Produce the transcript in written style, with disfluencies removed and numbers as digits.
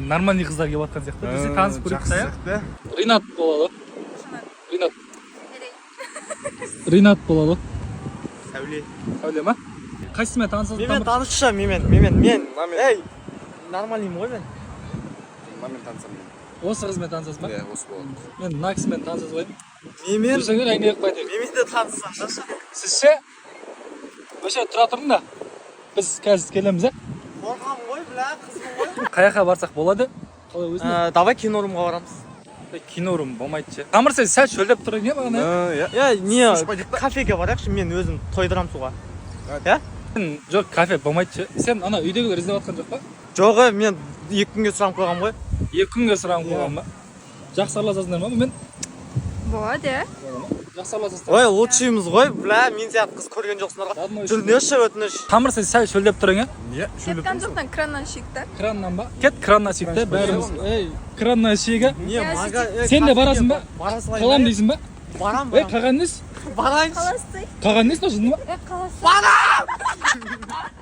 нормальный қыздар келіп жатқан сияқты. Бізде танысып көрейік та. Ринат болады. Ринат болады. Сәуле ма? Қайсысымен танысасың? Мен танысшы, мен. Ей, нормальныймын ғой мен. Мен танысамын. Осы қызмен танысасың ба? Иә, осы болады. Мен мына кісімен танысасыз ғой. Мен Жүрсеңдер әңгіме қылып айтайық. мен де таныссаңдаршы. Сіз ше? Өше тұра тұрың да. Біз қазір келеміз, Қорқамын ғой, бля, қызмын ғой. Қай жаққа барсақ болады? Қалай өзің? Давай кинорумға барамыз. Кинорум болмайды ше. Тамыр сен сәл шөлдеп тұрың не бағана? Не, кафеге барайықшы, мен өзім тойдырам суға. Иә? Жоқ, кафе болмайды ше. Сен ана үйдегілер іздеп жатқан жоқ па? Жоқ, мен 2 күнге сұранып қойғам ғой. 2 күнге сұрағым қойған ба? Жақсы араласасыңдар ма мен? Болады. Жақсы араласасыздар. Ой, лучшиймыз ғой, бля, мен сияқты қыз көрген жоқсыңдар ғой. Жүрнеші өтініш. Тамыр сен сәл шөлдеп тұрың Иә, Кеткен жоқтан краннан шекті. Краннан ба? Кет краннан шек те бәріміз. Ей, краннан шегі. Не, мага. Сен де барасың ба? Барасың. Қалам дейсің ба? Барам. Ей, қаған нес? Барайыншы. Қаласың. Қаған нес носың ба? Қаласың. Барам!